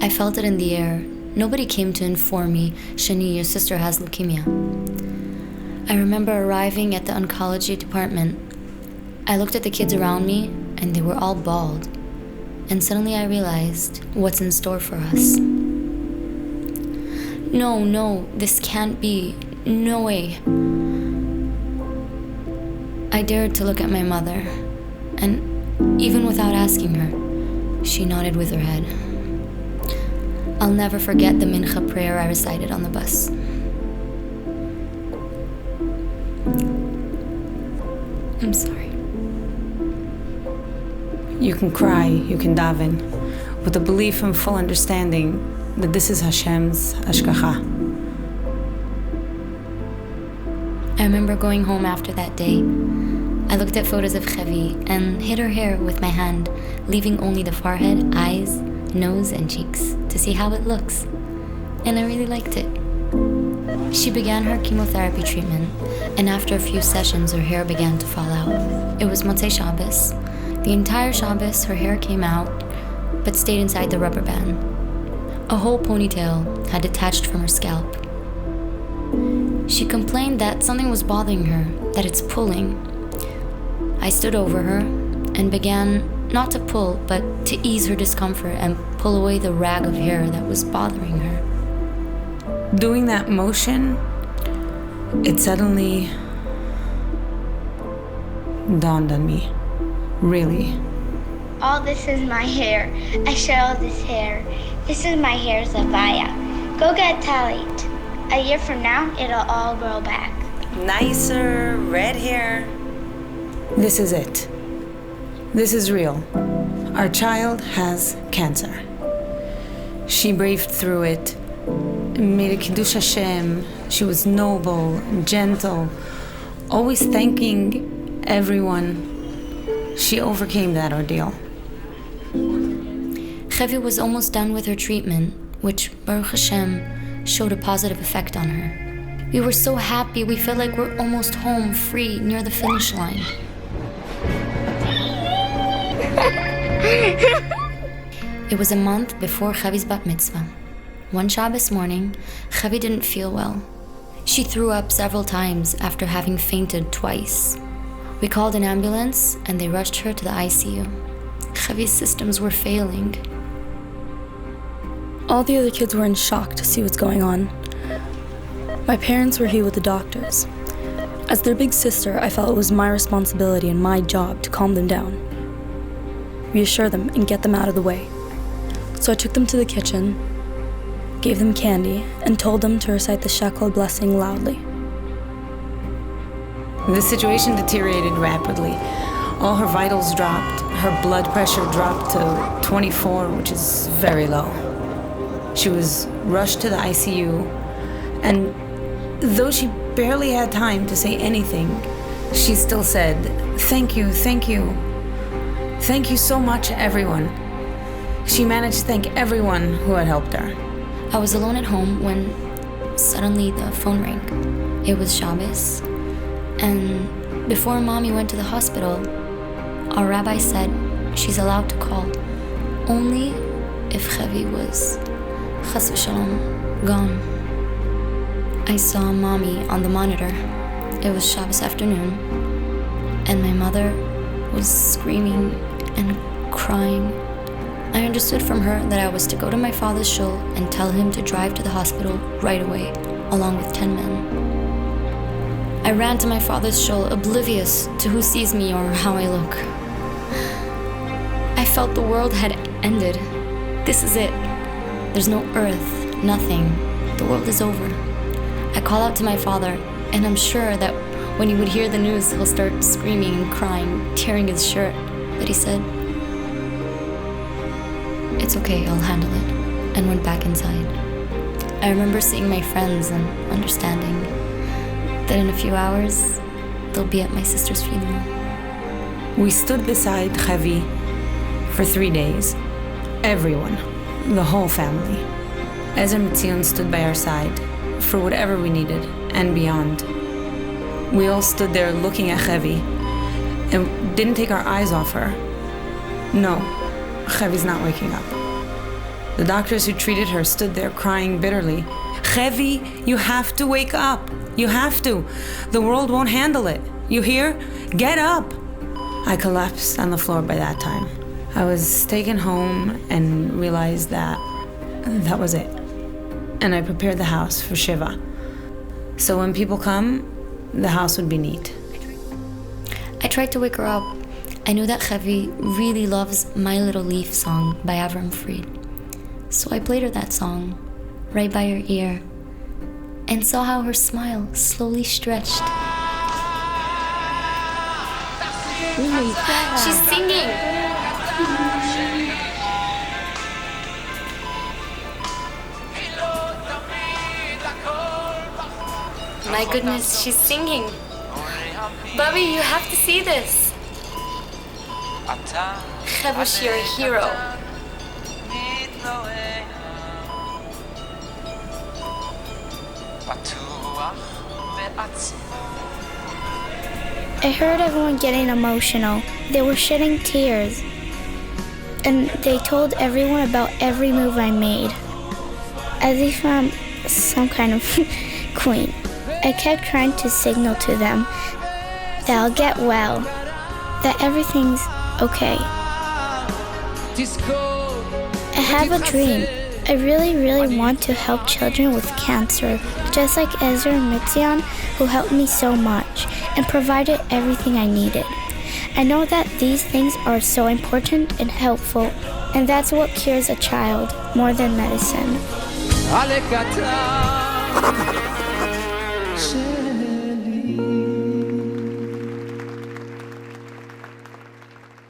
I felt it in the air. Nobody came to inform me, Shani, your sister has leukemia. I remember arriving at the oncology department. I looked at the kids around me, and they were all bald. And suddenly I realized what's in store for us. No, this can't be. No way. I dared to look at my mother, and even without asking her, she nodded with her head. I'll never forget the mincha prayer I recited on the bus. I'm sorry. You can cry, you can daven, with the belief and full understanding that this is Hashem's hashgacha. I remember going home after that day. I looked at photos of Chevi and hid her hair with my hand, leaving only the forehead, eyes, nose, and cheeks to see how it looks. And I really liked it. She began her chemotherapy treatment, and after a few sessions, her hair began to fall out. It was Motzei Shabbos. The entire Shabbos, her hair came out, but stayed inside the rubber band. A whole ponytail had detached from her scalp. She complained that something was bothering her, that it's pulling. I stood over her and began not to pull, but to ease her discomfort and pull away the rag of hair that was bothering her. Doing that motion, it suddenly dawned on me. Really. All this is my hair. I shed all this hair. This is my hair, Zavaya. Go get talit. A year from now, it'll all grow back. Nicer, red hair. This is it. This is real. Our child has cancer. She braved through it, made a Kiddush Hashem. She was noble, gentle, always thanking everyone. She overcame that ordeal. Chevi was almost done with her treatment, which, Baruch Hashem, showed a positive effect on her. We were so happy, we felt like we're almost home, free, near the finish line. It was a month before Chevi's bat mitzvah. One Shabbos morning, Chevi didn't feel well. She threw up several times after having fainted twice. We called an ambulance and they rushed her to the ICU. Chevi's systems were failing. All the other kids were in shock to see what's going on. My parents were here with the doctors. As their big sister, I felt it was my responsibility and my job to calm them down, reassure them, and get them out of the way. So I took them to the kitchen, gave them candy, and told them to recite the shekel blessing loudly. The situation deteriorated rapidly. All her vitals dropped. Her blood pressure dropped to 24, which is very low. She was rushed to the ICU, and though she barely had time to say anything, she still said, "Thank you, thank you. Thank you so much, everyone." She managed to thank everyone who had helped her. I was alone at home when suddenly the phone rang. It was Shabbos, and before Mommy went to the hospital, our rabbi said she's allowed to call, only if Chevi was, chas v'shalom, gone. I saw Mommy on the monitor. It was Shabbos afternoon, and my mother was screaming and crying. I understood from her that I was to go to my father's shul and tell him to drive to the hospital right away, along with 10 men. I ran to my father's shul, oblivious to who sees me or how I look. I felt the world had ended. This is it. There's no earth, nothing. The world is over. I call out to my father, and I'm sure that when he would hear the news, he'll start screaming and crying, tearing his shirt. But he said, "It's okay, I'll handle it," and went back inside. I remember seeing my friends and understanding that in a few hours, they'll be at my sister's funeral. We stood beside Chevi for 3 days. Everyone, the whole family. Ezra Mitzion stood by our side for whatever we needed and beyond. We all stood there looking at Chevi and didn't take our eyes off her. No, Chevi's not waking up. The doctors who treated her stood there crying bitterly. Chevi, you have to wake up. You have to. The world won't handle it. You hear? Get up. I collapsed on the floor by that time. I was taken home and realized that was it. And I prepared the house for Shiva. So when people come, the house would be neat. I tried to wake her up. I knew that Chevi really loves My Little Leaf song by Avram Fried. So I played her that song, right by her ear, and saw how her smile slowly stretched. She's singing! My goodness, she's singing. Bubby, you have to see this. Chevi, you're a hero. I heard everyone getting emotional. They were shedding tears. And they told everyone about every move I made. As if I'm some kind of queen. I kept trying to signal to them that I'll get well, that everything's okay. I have a dream. I really want to help children with cancer, just like Ezra and Mitzion, who helped me so much and provided everything I needed. I know that these things are so important and helpful, and that's what cures a child more than medicine.